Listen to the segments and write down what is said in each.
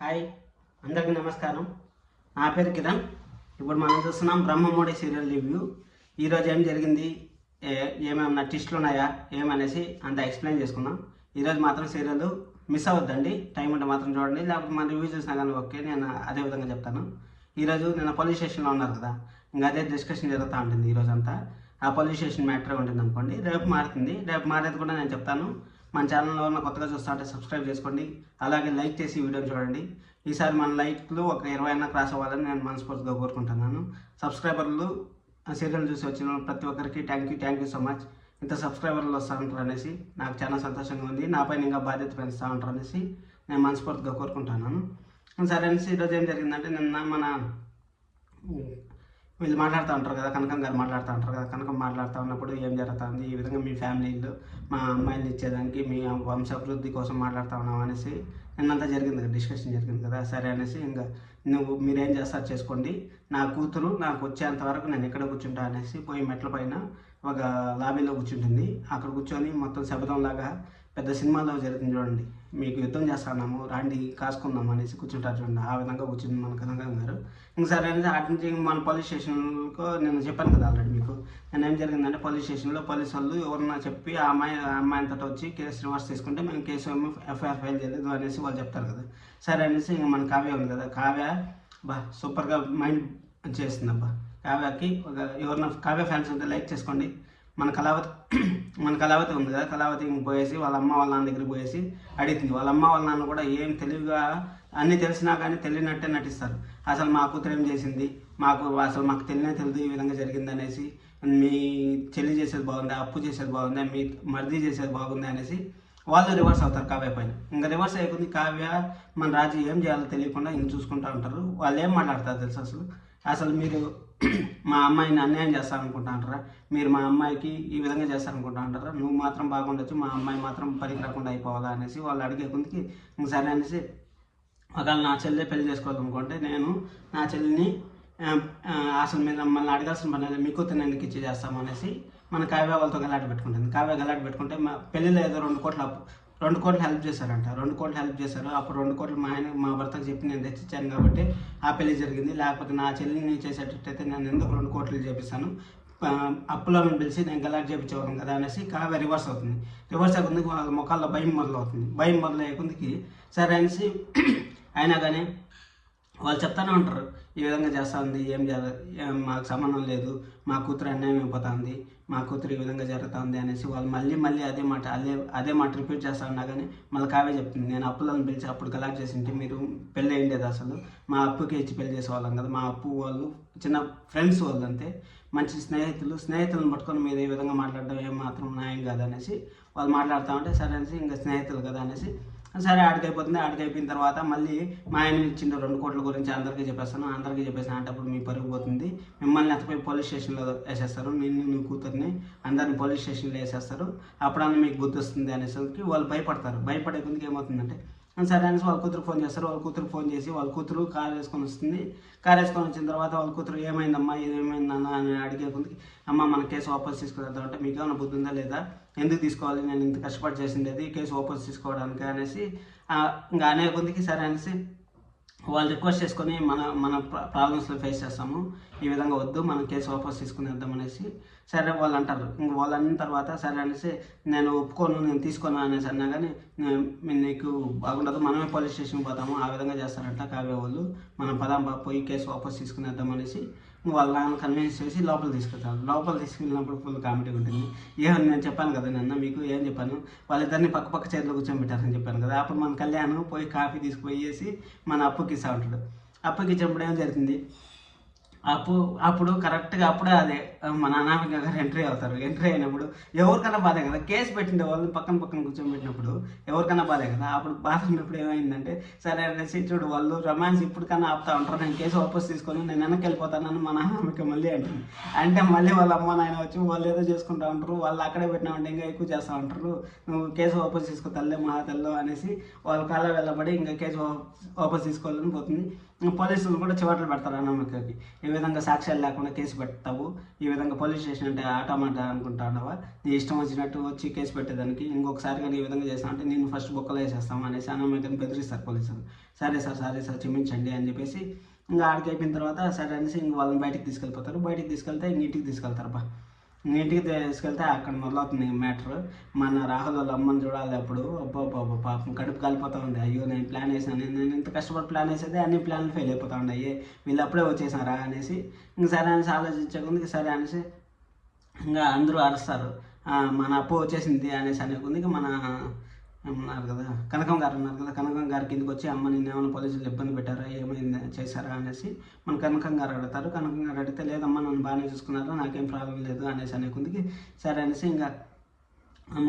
Hi, అందరికీ నమస్కారం. నా పేరు కిరణ్. ఇప్పుడు మనం చూస్తున్నాం బ్రహ్మముడి సీరియల్ రివ్యూ. ఈరోజు ఏం జరిగింది, ఏమేమన్నా ట్విస్టులు ఉన్నాయా ఏమనేసి అంత ఎక్స్ప్లెయిన్ చేసుకుందాం. ఈరోజు మాత్రం సీరియల్ మిస్ అవ్వద్దండి. టైం ఉంటే మాత్రం చూడండి, లేకపోతే మన రివ్యూ చూసినా కానీ ఓకే, నేను అదే విధంగా చెప్తాను. ఈరోజు నేను పోలీస్ స్టేషన్లో ఉన్నారు కదా, ఇంకా అదే డిస్కషన్ జరుగుతూ ఉంటుంది ఈరోజు అంతా. ఆ పోలీస్ స్టేషన్ మ్యాటర్ ఉంటుంది అనుకోండి. రేపు మారుతుంది, రేపు మారేది కూడా నేను చెప్తాను. మన ఛానల్లో ఉన్న కొత్తగా చూస్తూ ఉంటే సబ్స్క్రైబ్ చేసుకోండి, అలాగే లైక్ చేసి వీడియోని చూడండి. ఈసారి మన లైక్లు ఒక 20 అన్న క్రాస్ అవ్వాలని నేను మనస్ఫూర్తిగా కోరుకుంటున్నాను. సబ్స్క్రైబర్లు సీరియల్ చూసి వచ్చిన ప్రతి ఒక్కరికి థ్యాంక్ యూ సో మచ్. ఇంత సబ్స్క్రైబర్లు వస్తూ ఉంటారు అనేసి నాకు చాలా సంతోషంగా ఉంది. నాపైన ఇంకా బాధ్యత పెంచుతూ ఉంటారు అనేసి నేను మనస్ఫూర్తిగా కోరుకుంటున్నాను. సరే అనేసి ఈరోజు ఏం జరిగిందంటే, నిన్న మన వీళ్ళు మాట్లాడుతూ ఉంటారు కదా, కనకం గారు మాట్లాడుతూ ఉంటారు కదా. కనకం మాట్లాడుతూ ఉన్నప్పుడు ఏం జరుగుతుంది, ఈ విధంగా మీ ఫ్యామిలీలో మా అమ్మాయిని ఇచ్చేదానికి మీ వంశాభివృద్ధి కోసం మాట్లాడుతూ ఉన్నాం అనేసి నిన్నంతా జరిగింది కదా, డిస్కషన్ జరిగింది కదా. సరే అనేసి ఇంకా మీరేం చేస్తారు చేసుకోండి, నా కూతురు నాకు వచ్చేంత వరకు నేను ఎక్కడ కూర్చుంటా అనేసి పోయి మెట్ల పైన ఒక లాబీలో కూర్చుంటుంది. అక్కడ కూర్చొని మొత్తం శబదంలాగా పెద్ద సినిమాలో జరుగుతుంది చూడండి, మీకు యుద్ధం చేస్తున్నాము రాండి కాసుకుందాం అనేసి కూర్చుంటారు చూడండి. ఆ విధంగా కూర్చుంది మన కనకం గారు. ఇంకా సరే అనేది అటు నుంచి మన పోలీస్ స్టేషన్కు నేను చెప్పాను కదా ఆల్రెడీ మీకు. నేను ఏం జరిగిందంటే, పోలీస్ స్టేషన్లో పోలీసు వాళ్ళు ఎవరన్నా చెప్పి ఆ అమ్మాయితో వచ్చి కేసు రివర్స్ తీసుకుంటే మేము కేసు ఎఫ్ఐఆర్ ఫైల్ చేయలేదు అనేసి వాళ్ళు చెప్తారు కదా. సరే అనేసి ఇంకా మన కావ్య ఉంది కదా, కావ్య సూపర్గా మైండ్ చేస్తుంది అబ్బా. కావ్యకి ఎవరన్నా కావ్య ఫ్యాన్స్ ఉంటే లైక్ చేసుకోండి. మన కళావతి ఉంది కదా, కళావతి పోయేసి వాళ్ళ అమ్మ వాళ్ళ నాన్న దగ్గరికి పోయేసి అడుగుతుంది. వాళ్ళ అమ్మ వాళ్ళ నాన్న కూడా ఏం తెలివిగా అన్నీ తెలిసినా కానీ తెలియనట్టే నటిస్తారు. అసలు మా కూతురు ఏం చేసింది, మాకు తెలియదు ఈ విధంగా జరిగింది అనేసి, మీ చెల్లి చేసేది బాగుందా, అప్పు చేసేది బాగుందా, మీ మర్దీ చేసేది బాగుందా అనేసి వాళ్ళు రివర్స్ అవుతారు కావ్య పైన. ఇంకా రివర్స్ అయిపోయింది కావ్య, మన రాజు ఏం చేయాలో తెలియకుండా ఇంక చూసుకుంటూ ఉంటారు. వాళ్ళు ఏం మాట్లాడతారు తెలుసు, అసలు మీరు మా అమ్మాయిని అన్యాయం చేస్తారనుకుంటా అంటారా, మీరు మా అమ్మాయికి ఈ విధంగా చేస్తారనుకుంటా అంటారా, నువ్వు మాత్రం బాగుండొచ్చు మా అమ్మాయి మాత్రం పనికి రాకుండా అయిపోవాలా అనేసి వాళ్ళు అడిగే కొందికి ఇంక సరే అనేసి, ఒకవేళ నా చెల్లె పెళ్లి చేసుకోవాలనుకుంటే నేను నా చెల్లిని అసలు మీరు మమ్మల్ని అడగాల్సిన పని లేదు, మీ కూతురు ఎందుకు ఇచ్చి చేస్తాము అనేసి మన కావ్య వాళ్ళతో గలాట పెట్టుకుంటుంది. కావ్య గలాట పెట్టుకుంటే మా పెళ్ళిలో ఏదో 2 కోట్లు హెల్ప్ చేశారంట. 2 కోట్లు హెల్ప్ చేశారు. అప్పుడు 2 కోట్లు మా భర్తకు చెప్పి నేను తెచ్చిచ్చాను కాబట్టి ఆ పెళ్లి జరిగింది. లేకపోతే నా చెల్లిని చేసేటట్టయితే నేను ఎందుకు 2 కోట్లు చేపిస్తాను, అప్పులో పిలిచి నేను గలాట్ చేయించేవాళ్ళం కదా అనేసి కావ్య రివర్స్ అవుతుంది. రివర్స్ అయ్యేందుకు వాళ్ళ ముఖాల్లో భయం మొదలవుతుంది. భయం మొదలయ్యేందుకు సరే అనేసి అయినా కానీ వాళ్ళు చెప్తానే ఉంటారు, ఈ విధంగా చేస్తూ ఉంది, మాకు సంబంధం లేదు, మా కూతురు అన్యాయం అయిపోతుంది, మా కూతురు ఈ విధంగా జరుగుతుంది అనేసి వాళ్ళు మళ్ళీ అదే మాట రిపీట్ చేస్తూ ఉన్నా కానీ మళ్ళీ కావ్య చెప్తుంది, నేను అప్పులను పిలిచి అప్పుడు గలాట్ చేసింటే మీరు పెళ్ళి అయ్యేది, అసలు మా అప్పుకి ఇచ్చి పెళ్లి చేసేవాళ్ళం కదా, మా అప్పు వాళ్ళు చిన్న ఫ్రెండ్స్ వాళ్ళు అంతే, మంచి స్నేహితులను పట్టుకొని మీరు ఈ విధంగా మాట్లాడడం ఏమాత్రం న్యాయం కాదు అనేసి వాళ్ళు మాట్లాడుతూ ఉంటే సరే అనేసి ఇంకా స్నేహితులు కదా అనేసి సరే ఆడికైపోతుంది. ఆడికైపోయిన తర్వాత మళ్ళీ మా ఆయన ఇచ్చిన 2 కోట్ల గురించి అందరికీ చెప్పేస్తాను అంటే అప్పుడు మీ పరుగు పోతుంది, మిమ్మల్ని అతపై పోలీస్ స్టేషన్లో వేసేస్తారు, నీ కూతుర్ని అందరిని పోలీస్ స్టేషన్లో వేసేస్తారు, అప్పుడన్నా మీకు బుద్ధి వస్తుంది అనేసరికి వాళ్ళు భయపడతారు. భయపడే కొద్దికి ఏమవుతుందంటే సరే అనేసి వాళ్ళ కూతురు ఫోన్ చేస్తారు. వాళ్ళ కూతురు ఫోన్ చేసి వాళ్ళ కూతురు కారు వేసుకొని వస్తుంది. కారు వేసుకొని వచ్చిన తర్వాత వాళ్ళ కూతురు ఏమైందమ్మా ఏమైందన్నా అని అడిగే కొద్దికి, అమ్మ మన కేసు వాపస్ తీసుకువెళ్తాం అంటే మీకు ఏమైనా బుద్ధి ఉందా లేదా, ఎందుకు తీసుకోవాలి, నేను ఇంత కష్టపడి చేసిండేది కేసు వాపస్ తీసుకోవడానికి అనేసి ఇంకా అనే కొద్దికి సరే అనేసి వాళ్ళు రిక్వెస్ట్ చేసుకొని మన ప్రాబ్లమ్స్లో ఫేస్ చేస్తాము, ఈ విధంగా వద్దు మనం కేసు వాపస్ తీసుకునేద్దాం అనేసి సరే వాళ్ళు అంటారు. ఇంక వాళ్ళు అన్న తర్వాత సరే అనేసి నేను ఒప్పుకోను, నేను తీసుకోను అనేసి అన్నా కానీ నీకు బాగుండదు, మనమే పోలీస్ స్టేషన్కి పోతాము, ఆ విధంగా చేస్తారంట కావ్య వాళ్ళు, మనం పోయి కేసు వాపస్ తీసుకునేద్దాం అనేసి వాళ్ళ నాన్న కన్విన్స్ చేసి లోపల తీసుకెళ్తాను. లోపల తీసుకెళ్ళినప్పుడు ఫుల్ కామెడీ ఉంటుంది. నేను చెప్పాను కదా నిన్న మీకు, ఏం చెప్పాను, వాళ్ళిద్దరిని పక్క చేతిలో కూర్చోబెట్టారని చెప్పాను కదా. అప్పుడు మన కళ్యాణ్ పోయి కాఫీ తీసుకుపోయేసి మన అప్పుకి ఇస్తా ఉంటాడు. అప్పుకి ఇచ్చినప్పుడు ఏం జరుగుతుంది, అప్పుడు కరెక్ట్గా అప్పుడే అదే మన అనామిక గారు ఎంట్రీ అవుతారు. ఎంట్రీ అయినప్పుడు ఎవరికైనా బాధే కదా, కేసు పెట్టిండే వాళ్ళని పక్కన కూర్చోబెట్టినప్పుడు ఎవరికైనా బాధే కదా. అప్పుడు బాధ ఉన్నప్పుడు ఏమైందంటే సరే అనేసి చూడు వాళ్ళు రొమాన్స్ ఇప్పటికన్నా ఆపుతా ఉంటారు, నేను కేసు వాపస్ తీసుకొని నేను వెనక్కి వెళ్ళిపోతానని మన అనామిక మళ్ళీ అంటుంది. అంటే మళ్ళీ వాళ్ళ అమ్మ నాయన వచ్చి వాళ్ళు ఏదో చేసుకుంటూ ఉంటారు, వాళ్ళు అక్కడే పెట్టినామంటే ఇంకా ఎక్కువ చేస్తూ ఉంటారు, నువ్వు కేసు వాపస్ తీసుకో తల్లే మహా తల్లో అనేసి వాళ్ళ కాళ్ళ వెళ్ళబడి ఇంకా కేసు వాపస్ తీసుకోవాలని పోతుంది. పోలీసులు కూడా చివాట్లు పెడతారు అనామికకి, ఈ విధంగా సాక్ష్యాలు లేకుండా కేసు పెడతావు, ఈ విధంగా పోలీస్ స్టేషన్ అంటే ఆటోమాట అనుకుంటున్నావా, నీ ఇష్టం వచ్చినట్టు వచ్చి కేసు పెట్టేదానికి, ఇంకొకసారి కానీ ఈ విధంగా చేస్తావు అంటే నేను ఫస్ట్ బొక్కలు వేసేస్తాం అనేసి అనామకని బెదిరిస్తారు పోలీసులు. సరే సార్ క్షమించండి అని చెప్పేసి ఇంకా ఆడికి అయిపోయిన తర్వాత సరే అనేసి ఇంక వాళ్ళని బయటికి తీసుకెళ్ళిపోతారు. బయటికి తీసుకెళ్తే ఇంటికి తీసుకెళ్తారు. ఇంటికి తీసుకెళ్తే అక్కడ మొదలవుతుంది మ్యాటర్. మన రాహుల్ వాళ్ళ అమ్మని చూడాలి అప్పుడు. పాపం కడుపు కాలిపోతూ ఉంది. అయ్యో నేను ప్లాన్ వేసాను, నేను ఇంత కష్టపడి ప్లాన్ వేసేది అన్ని ప్లాన్లు ఫెయిల్ అయిపోతూ ఉన్నాయి, వీళ్ళు అప్పుడే వచ్చేసారా అనేసి ఇంక సరే అనేసి ఆలోచించకుండా సరే అనేసి ఇంకా అందరూ అరుస్తారు. మన అప్పు వచ్చేసింది అనేసి అనుకుంది. మన ఉన్నారు కదా కనకం గారు ఉన్నారు కదా, కనకం గారి కిందకి వచ్చి అమ్మ నిన్న ఏమైనా పోలీసులు ఇబ్బంది పెట్టారా, ఏమైంది చేశారా అనేసి మన కనకం గారు అడుగుతారు. కనకం గారు అడిగితే లేదమ్మా నన్ను బాగానే చూసుకున్నారు, నాకేం ప్రాబ్లం లేదు అనేసి అనుకుందికి సరే అనేసి ఇంకా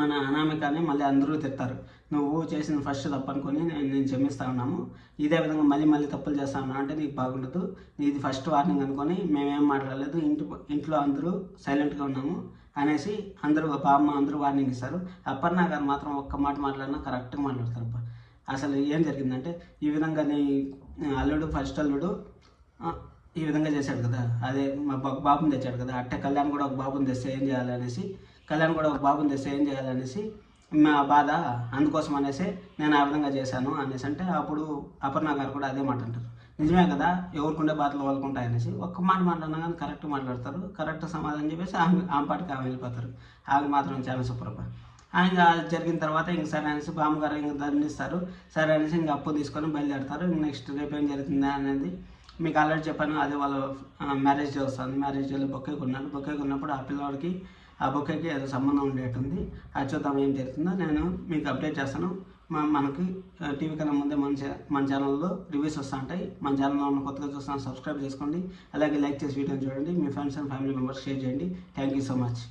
మన అనామికని మళ్ళీ అందరూ తిడతారు. నువ్వు చేసిన ఫస్ట్ తప్పు అనుకొని నేను క్షమిస్తా ఉన్నాము, ఇదే విధంగా మళ్ళీ తప్పులు చేస్తా ఉన్నావు అంటే నీకు బాగుండదు, ఇది ఫస్ట్ వార్నింగ్ అనుకొని మేమేం మాట్లాడలేదు, ఇంట్లో అందరూ సైలెంట్గా ఉన్నాము అనేసి అందరూ బామ్మ అందరూ వార్నింగ్ ఇస్తారు. అపర్ణ గారు మాత్రం ఒక్క మాట మాట్లాడినా కరెక్ట్గా మాట్లాడతారు. అసలు ఏం జరిగిందంటే ఈ విధంగా నీ అల్లుడు ఫస్ట్ అల్లుడు ఈ విధంగా చేశాడు కదా, అదే మా బాబుని తెచ్చాడు కదా, అట్టే కళ్యాణ్ కూడా ఒక బాబుని తెస్తే ఏం చేయాలనేసి మా బాధ, అందుకోసం అనేసి నేను ఆ విధంగా చేశాను అనేసి అంటే అప్పుడు అపర్ణ గారు కూడా అదే మాట అంటారు. నిజమే కదా, ఎవరికుండే బాధలు వాళ్ళకుంటాయనేసి ఒక్క మాట మాట్లాడినా కానీ కరెక్ట్ మాట్లాడతారు, కరెక్ట్ సమాధానం చెప్పేసి ఆమె పాటికి ఆమె వెళ్ళిపోతారు. ఆమె మాత్రం చాలా సూపర్. ఇంకా జరిగిన తర్వాత ఇంక సరే అనేసి బామ్మగారు ఇంక దండిస్తారు. సరే అనేసి ఇంక అప్పు తీసుకొని బయలుదేరుతారు. ఇంక నెక్స్ట్ రేపు ఏం జరుగుతుందా అనేది మీకు ఆల్రెడీ చెప్పాను. అదే వాళ్ళు మ్యారేజ్ డే వస్తుంది, మ్యారేజ్ డేలో బొక్కే కొన్నప్పుడు ఆ పిల్లవాడికి ఆ బొక్కేకి ఏదో సంబంధం ఉండేటుంది. అది చూద్దాం ఏం జరుగుతుందో నేను మీకు అప్డేట్ చేస్తాను. మనకి టీవీ కన్నా ముందే మన ఛానల్లో రివ్యూస్ వస్తూ ఉంటాయి. మన ఛానల్లో ఉన్న కొత్తగా చూస్తాను, సబ్స్క్రైబ్ చేసుకోండి. అలాగే లైక్ చేసి వీడియోని చూడండి, మీ friends and family members share చేయండి. Thank you so much.